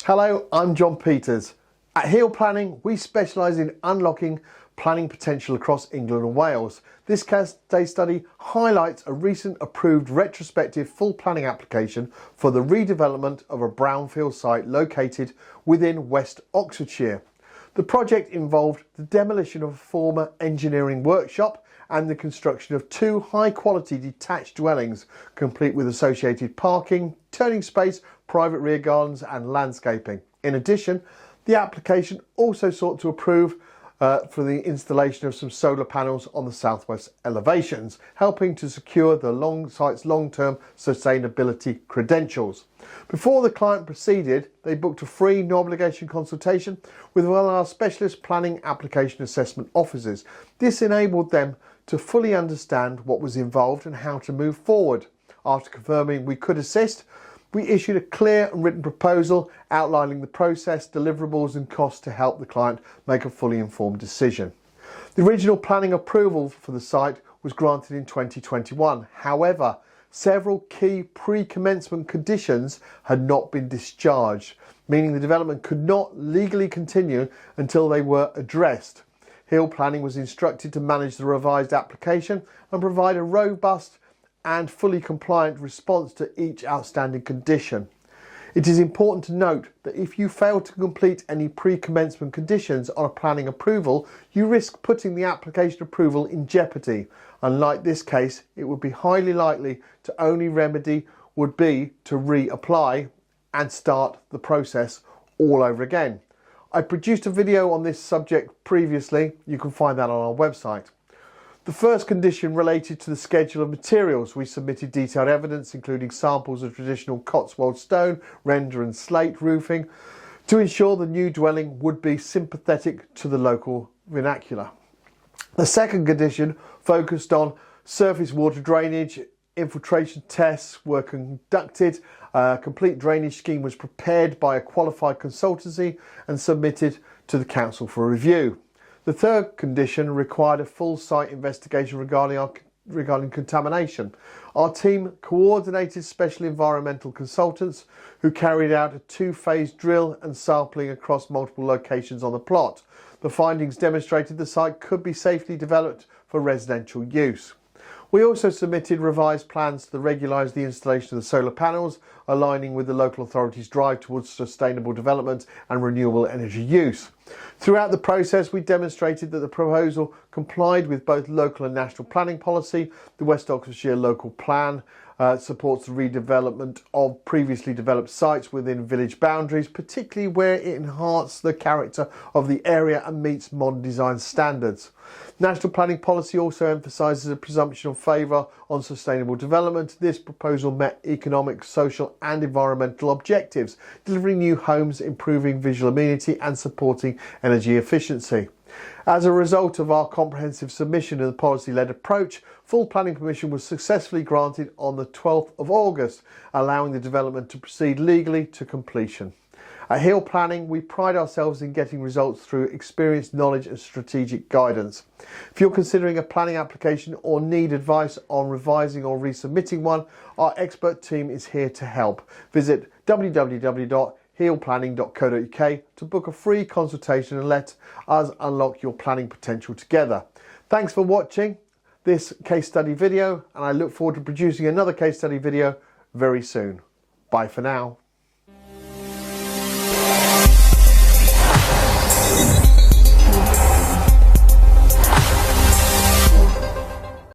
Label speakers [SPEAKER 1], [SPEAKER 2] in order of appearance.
[SPEAKER 1] Hello, I'm John Peters. At Heal Planning, we specialise in unlocking planning potential across England and Wales. This case study highlights a recent approved retrospective full planning application for the redevelopment of a brownfield site located within West Oxfordshire. The project involved the demolition of a former engineering workshop and the construction of two high-quality detached dwellings, complete with associated parking, turning space, private rear gardens and landscaping. In addition, the application also sought to approve for the installation of some solar panels on the southwest elevations, helping to secure the site's long-term sustainability credentials. Before the client proceeded, they booked a free, no-obligation consultation with one of our specialist planning application assessment officers. This enabled them to fully understand what was involved and how to move forward. After confirming we could assist, we issued a clear and written proposal outlining the process, deliverables and costs to help the client make a fully informed decision. The original planning approval for the site was granted in 2021. However, several key pre-commencement conditions had not been discharged, meaning the development could not legally continue until they were addressed. Heal Planning was instructed to manage the revised application and provide a robust and fully compliant response to each outstanding condition. It is important to note that if you fail to complete any pre-commencement conditions on a planning approval, you risk putting the application approval in jeopardy. Unlike this case, it would be highly likely to only remedy would be to reapply and start the process all over again. I produced a video on this subject previously. You can find that on our website. The first condition related to the schedule of materials. We submitted detailed evidence including samples of traditional Cotswold stone, render and slate roofing to ensure the new dwelling would be sympathetic to the local vernacular. The second condition focused on surface water drainage. Infiltration tests were conducted, a complete drainage scheme was prepared by a qualified consultancy and submitted to the council for review. The third condition required a full site investigation regarding contamination. Our team coordinated special environmental consultants who carried out a two-phase drill and sampling across multiple locations on the plot. The findings demonstrated the site could be safely developed for residential use. We also submitted revised plans to regularise the installation of the solar panels, aligning with the local authorities' drive towards sustainable development and renewable energy use. Throughout the process, we demonstrated that the proposal complied with both local and national planning policy. The West Oxfordshire local plan supports the redevelopment of previously developed sites within village boundaries, particularly where it enhances the character of the area and meets modern design standards. National planning policy also emphasises a presumption of favour on sustainable development. This proposal met economic, social and environmental objectives, delivering new homes, improving visual amenity and supporting energy efficiency. As a result of our comprehensive submission and the policy-led approach, full planning permission was successfully granted on the 12th of August, allowing the development to proceed legally to completion. At Heal Planning, we pride ourselves in getting results through experience, knowledge and strategic guidance. If you're considering a planning application or need advice on revising or resubmitting one, our expert team is here to help. Visit www.healplanning.co.uk to book a free consultation and let us unlock your planning potential together. Thanks for watching this case study video, and I look forward to producing another case study video very soon. Bye for now.